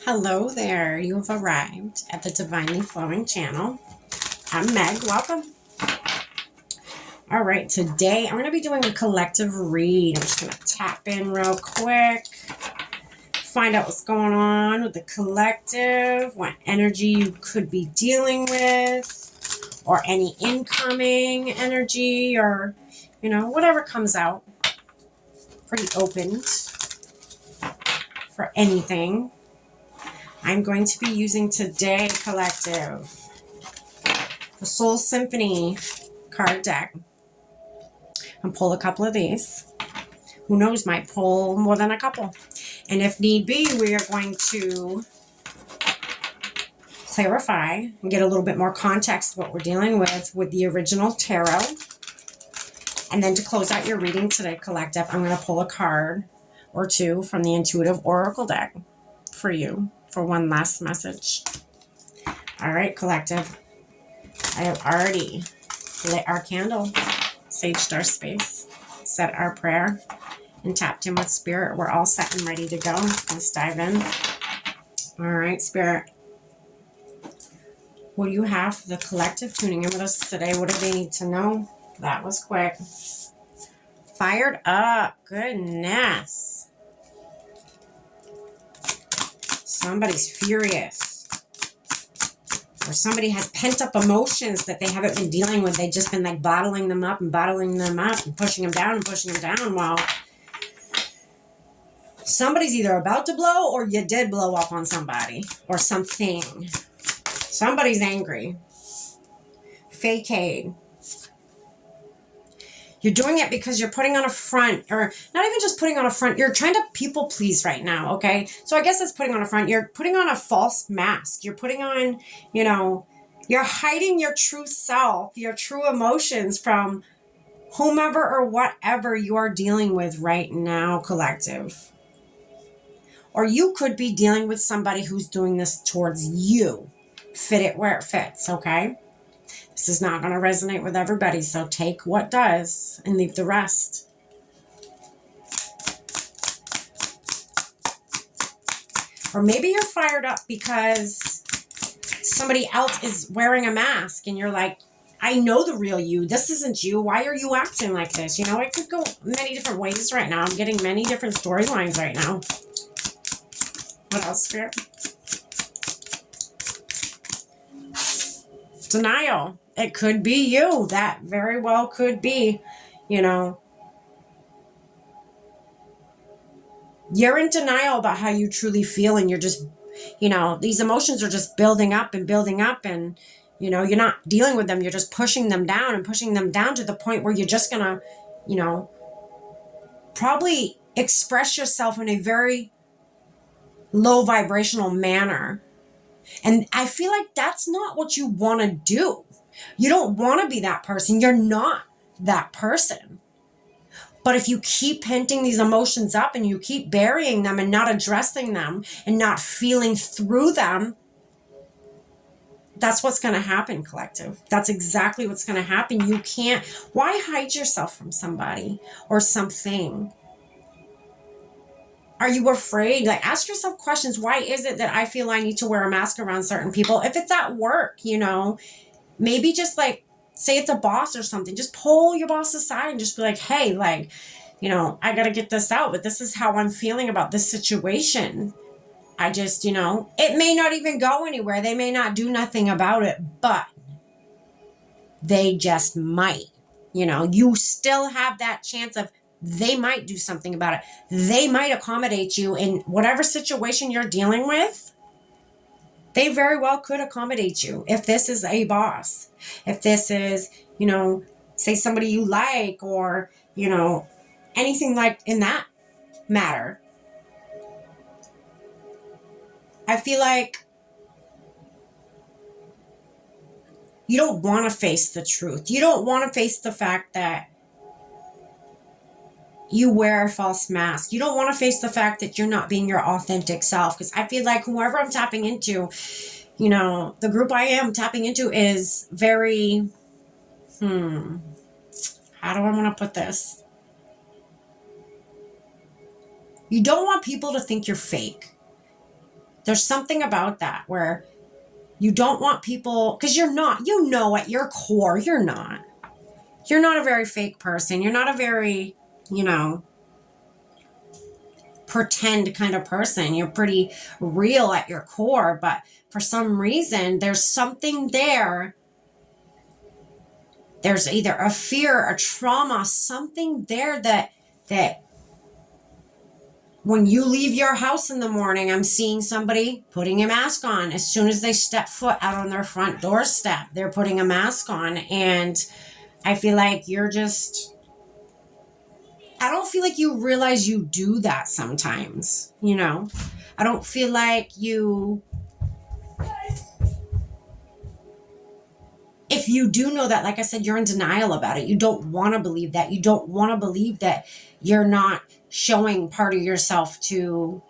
Hello there. You have arrived at the Divinely Flowing channel. I'm Meg. Welcome. All right, today I'm going to be doing a collective read. I'm just going to tap in real quick, find out what's going on with the collective, what energy you could be dealing with, or any incoming energy, or, whatever comes out. Pretty open for anything. I'm going to be using today, collective, the Soul Symphony card deck, and pull a couple of these. Who knows, might pull more than a couple. And if need be, we are going to clarify and get a little bit more context of what we're dealing with the original tarot. And then to close out your reading today, collective, I'm going to pull a card or two from the Intuitive Oracle deck for you for one last message. All right, collective. I have already lit our candle, saged our space, said our prayer, and tapped in with Spirit. We're all set and ready to go. Let's dive in. All right, Spirit. What do you have for the collective tuning in with us today? What do they need to know? That was quick. Fired up. Goodness. Somebody's furious. Or somebody has pent up emotions that they haven't been dealing with. They've just been like bottling them up and bottling them up and pushing them down and pushing them down. Well, somebody's either about to blow or you did blow up on somebody or something. Somebody's angry. Fakeade. You're doing it because you're putting on a front, or not even just putting on a front. You're trying to people please right now, okay? So I guess that's putting on a front. You're putting on a false mask. You're putting on, you're hiding your true self, your true emotions from whomever or whatever you are dealing with right now, collective. Or you could be dealing with somebody who's doing this towards you. Fit it where it fits, okay? This is not going to resonate with everybody, so take what does and leave the rest. Or maybe you're fired up because somebody else is wearing a mask and you're like, I know the real you. This isn't you. Why are you acting like this? It could go many different ways right now. I'm getting many different storylines right now. What else, Spirit? Denial. It could be you. That very well could be, You're in denial about how you truly feel, and you're just, these emotions are just building up and building up, and, you're not dealing with them. You're just pushing them down and pushing them down to the point where you're just going to, probably express yourself in a very low vibrational manner. And I feel like that's not what you want to do. You don't want to be that person. You're not that person. But if you keep penting these emotions up and you keep burying them and not addressing them and not feeling through them, that's what's going to happen, collective. That's exactly what's going to happen. You can't. Why hide yourself from somebody or something? Are you afraid? Like, ask yourself questions. Why is it that I feel I need to wear a mask around certain people? If it's at work, maybe just like, say it's a boss or something, just pull your boss aside and just be like, hey, I got to get this out, but this is how I'm feeling about this situation. I just, it may not even go anywhere. They may not do nothing about it, but they just might. You still have that chance of they might do something about it. They might accommodate you in whatever situation you're dealing with. They very well could accommodate you. If this is a boss, if this is, say somebody you like, or, anything like in that matter. I feel like you don't want to face the truth. You don't want to face the fact that you wear a false mask. You don't want to face the fact that you're not being your authentic self. Because I feel like whoever I'm tapping into, the group I am tapping into is very, how do I want to put this? You don't want people to think you're fake. There's something about that where you don't want people, because you're not, you know, at your core, you're not a very fake person. You're not a very, you know, pretend kind of person. You're pretty real at your core, but for some reason, there's something there. There's either a fear, a trauma, something there that when you leave your house in the morning, I'm seeing somebody putting a mask on. As soon as they step foot out on their front doorstep, they're putting a mask on. And I feel like you're just, I don't feel like you realize you do that sometimes, you know? I don't feel like you, if you do know that, like I said, you're in denial about it. You don't want to believe that. You don't want to believe that you're not showing part of yourself to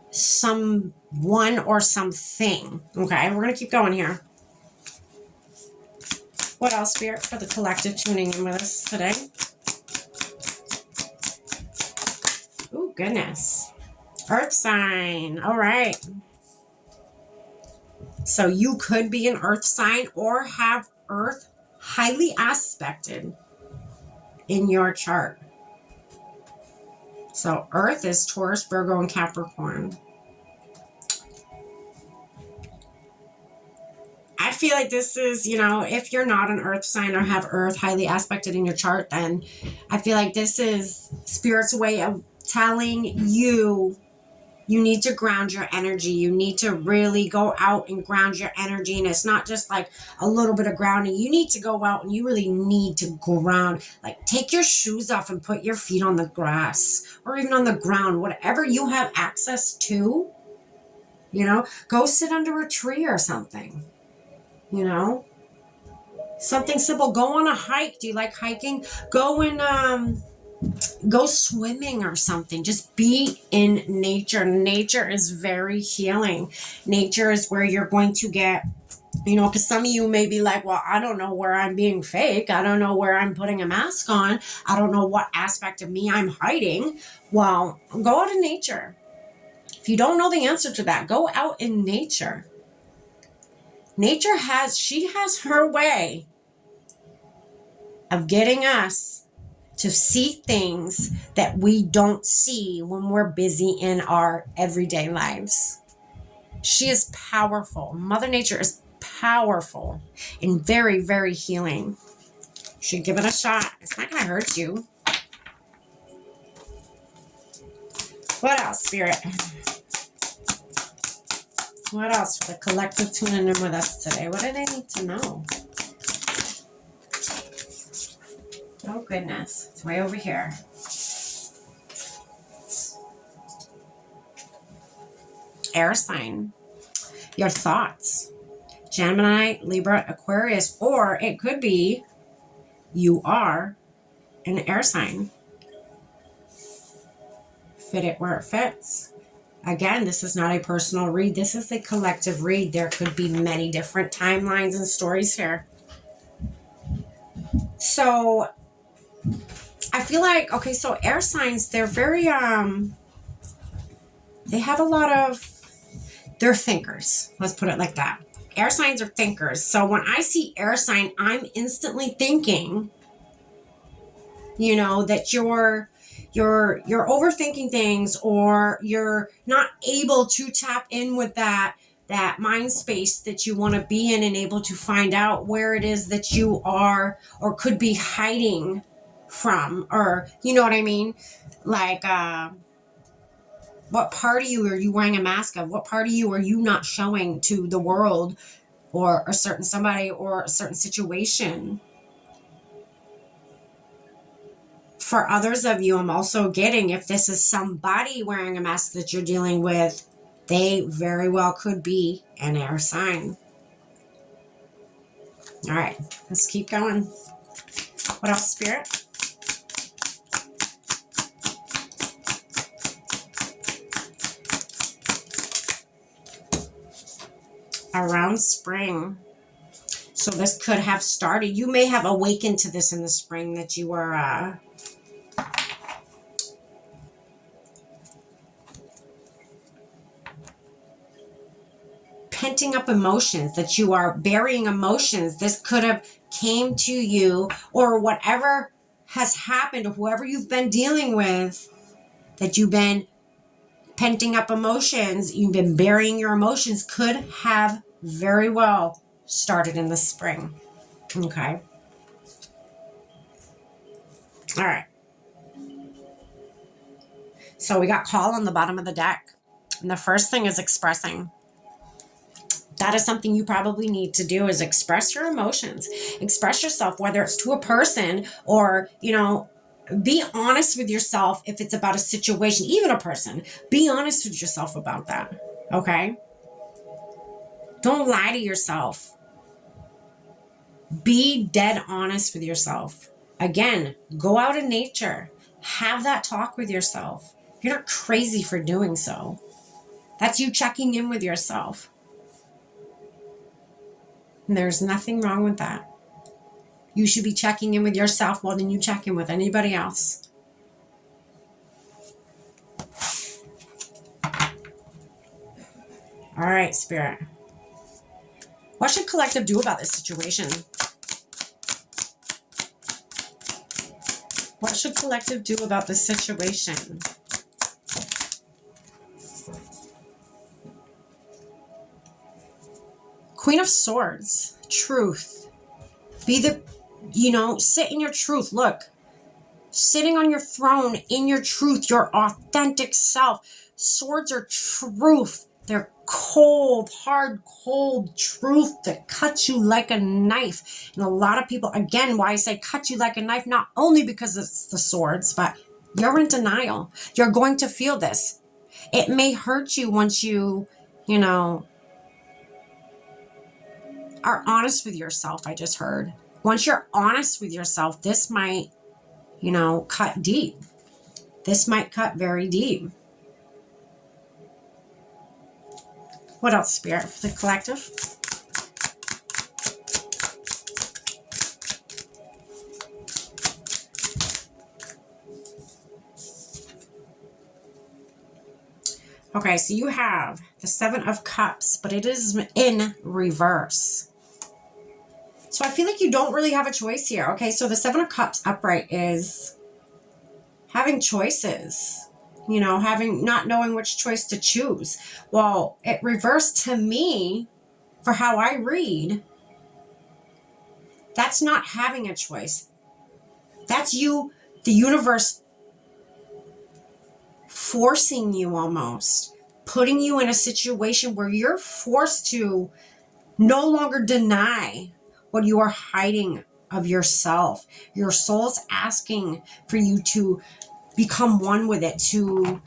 someone or something. Okay, we're going to keep going here. What else, Spirit, for the collective tuning in with us today? Oh, goodness. Earth sign. All right. So you could be an earth sign or have earth highly aspected in your chart. So earth is Taurus, Virgo, and Capricorn. I feel like this is, you know, if you're not an earth sign or have earth highly aspected in your chart, then I feel like this is Spirit's way of telling you, you need to ground your energy. You need to really go out and ground your energy. And it's not just like a little bit of grounding. You need to go out and you really need to ground. Like take your shoes off and put your feet on the grass or even on the ground, whatever you have access to, you know, go sit under a tree or something, you know, something simple. Go on a hike. Do you like hiking? Go and, go swimming or something. Just be in nature. Nature is very healing. Nature is where you're going to get, you know, because some of you may be like, well, I don't know where I'm being fake. I don't know where I'm putting a mask on. I don't know what aspect of me I'm hiding. Well, go out in nature. If you don't know the answer to that, go out in nature. Nature she has her way of getting us to see things that we don't see when we're busy in our everyday lives. She is powerful. Mother Nature is powerful and very, very healing. You should give it a shot. It's not going to hurt you. What else, Spirit? What else for the collective tuning in with us today? What do they need to know? Oh, goodness. It's way over here. Air sign. Your thoughts. Gemini, Libra, Aquarius, or it could be you are an air sign. Fit it where it fits. Again, this is not a personal read. This is a collective read. There could be many different timelines and stories here. So I feel like, okay, so air signs, they're very, they have a lot of, they're thinkers. Let's put it like that. Air signs are thinkers. So when I see air sign, I'm instantly thinking, you know, that you're overthinking things, or you're not able to tap in with that mind space that you want to be in and able to find out where it is that you are or could be hiding from, or you know what I mean? Like, what part of you are you wearing a mask of? What part of you are you not showing to the world or a certain somebody or a certain situation? For others of you, I'm also getting, if this is somebody wearing a mask that you're dealing with, they very well could be an air sign. All right, let's keep going. What else, Spirit? Around spring. So this could have started. You may have awakened to this in the spring, that you were penting up emotions, that you are burying emotions. This could have came to you, or whatever has happened, or whoever you've been dealing with, that you've been penting up emotions, you've been burying your emotions, could have very well started in the spring. Okay. All right. So we got call on the bottom of the deck. And the first thing is expressing. That is something you probably need to do, is express your emotions. Express yourself, whether it's to a person or, be honest with yourself. If it's about a situation, even a person, be honest with yourself about that. Okay? Don't lie to yourself. Be dead honest with yourself. Again, go out in nature. Have that talk with yourself. You're not crazy for doing so. That's you checking in with yourself. And there's nothing wrong with that. You should be checking in with yourself more than you check in with anybody else. All right, Spirit. What should collective do about this situation? What should collective do about this situation? Queen of Swords. Truth. Be the, sit in your truth. Look. Sitting on your throne in your truth, your authentic self. Swords are truth. They're cold, hard, cold truth that cuts you like a knife. And a lot of people, again, why I say cut you like a knife, not only because it's the swords, but you're in denial. You're going to feel this. It may hurt you once you, are honest with yourself, I just heard. Once you're honest with yourself, this might, cut deep. This might cut very deep. What else, Spirit, for the collective? Okay, so you have the Seven of Cups, but it is in reverse. So I feel like you don't really have a choice here. Okay, so the Seven of Cups upright is having choices. Not knowing which choice to choose. Well, it reversed to me, for how I read, that's not having a choice. That's you, the universe, forcing you almost, putting you in a situation where you're forced to no longer deny what you are hiding of yourself. Your soul's asking for you to become one with it, to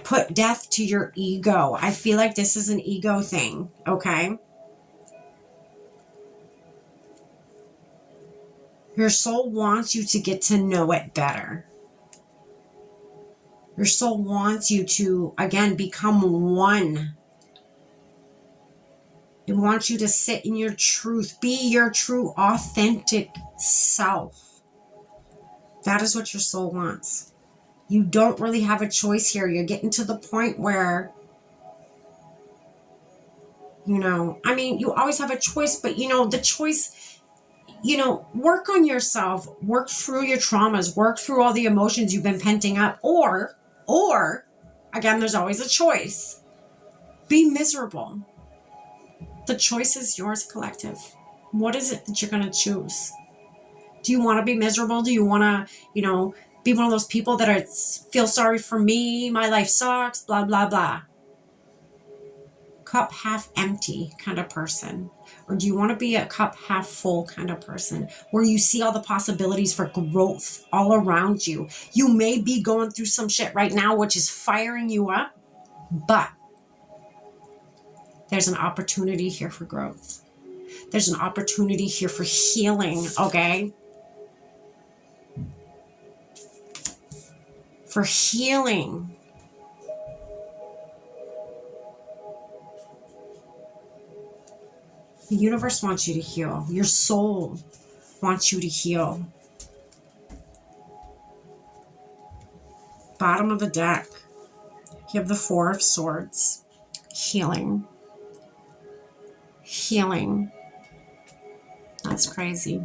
put death to your ego. I feel like this is an ego thing, okay? Your soul wants you to get to know it better. Your soul wants you to, again, become one. It wants you to sit in your truth. Be your true, authentic self. That is what your soul wants. You don't really have a choice here. You're getting to the point where, you always have a choice, but, the choice, work on yourself. Work through your traumas. Work through all the emotions you've been penting up. Or, again, there's always a choice. Be miserable. The choice is yours, collective. What is it that you're going to choose? Do you want to be miserable? Do you want to, be one of those people that feel sorry for me, my life sucks, blah, blah, blah? Cup half empty kind of person? Or do you want to be a cup half full kind of person, where you see all the possibilities for growth all around you? You may be going through some shit right now, which is firing you up, but there's an opportunity here for growth. There's an opportunity here for healing, okay? For healing. The universe wants you to heal. Your soul wants you to heal. Bottom of the deck, you have the Four of Swords. Healing. healing. That's crazy.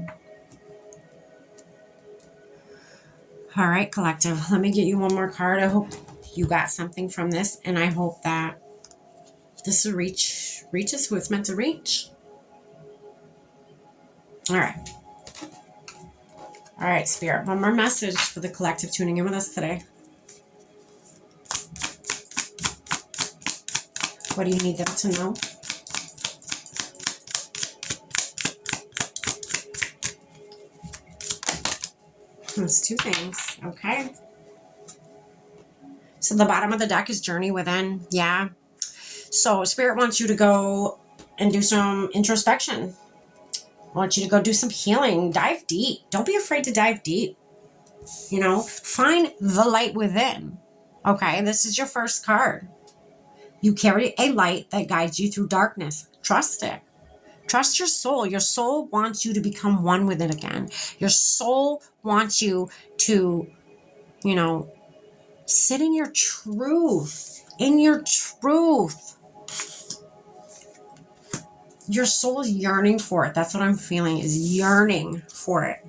All right, collective. Let me get you one more card. I hope you got something from this, and I hope that this reaches who it's meant to reach. All right. All right, Spirit. One more message for the collective tuning in with us today. What do you need them to know? There's two things. Okay. So the bottom of the deck is journey within. Yeah. So Spirit wants you to go and do some introspection. I want you to go do some healing. Dive deep. Don't be afraid to dive deep. You know, find the light within. Okay. This is your first card. You carry a light that guides you through darkness. Trust it. Trust your soul. Your soul wants you to become one with it again. Your soul wants you to, you know, sit in your truth. In your truth. Your soul is yearning for it. That's what I'm feeling, is yearning for it.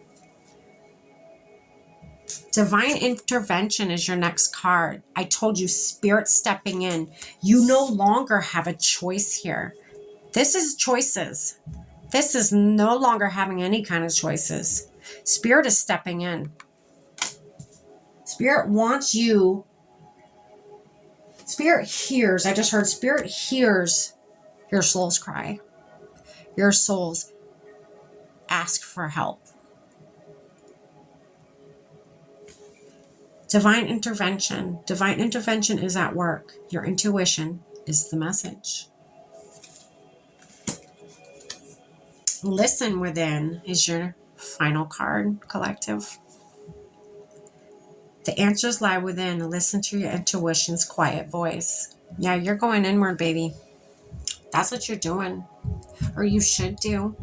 Divine intervention is your next card. I told you, Spirit stepping in. You no longer have a choice here. This is choices. This is no longer having any kind of choices. Spirit is stepping in. Spirit wants you. Spirit hears. I just heard Spirit hears your soul's cry. Your soul's ask for help. Divine intervention. Divine intervention is at work. Your intuition is the message. Listen within is your final card, collective. The answers lie within. Listen to your intuition's quiet voice. Yeah, you're going inward, baby. That's what you're doing. Or you should do.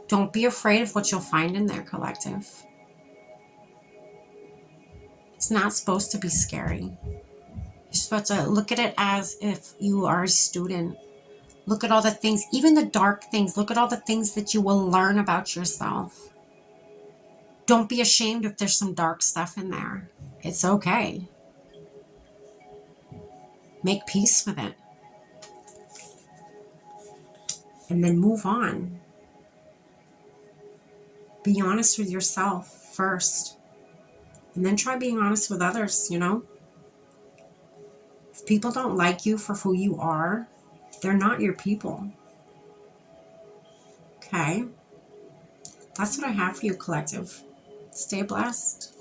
Don't be afraid of what you'll find in there, collective. It's not supposed to be scary. You're supposed to look at it as if you are a student. Look at all the things, even the dark things. Look at all the things that you will learn about yourself. Don't be ashamed if there's some dark stuff in there. It's okay. Make peace with it. And then move on. Be honest with yourself first. And then try being honest with others, you know? If people don't like you for who you are, they're not your people. Okay? That's what I have for you, collective. Stay blessed.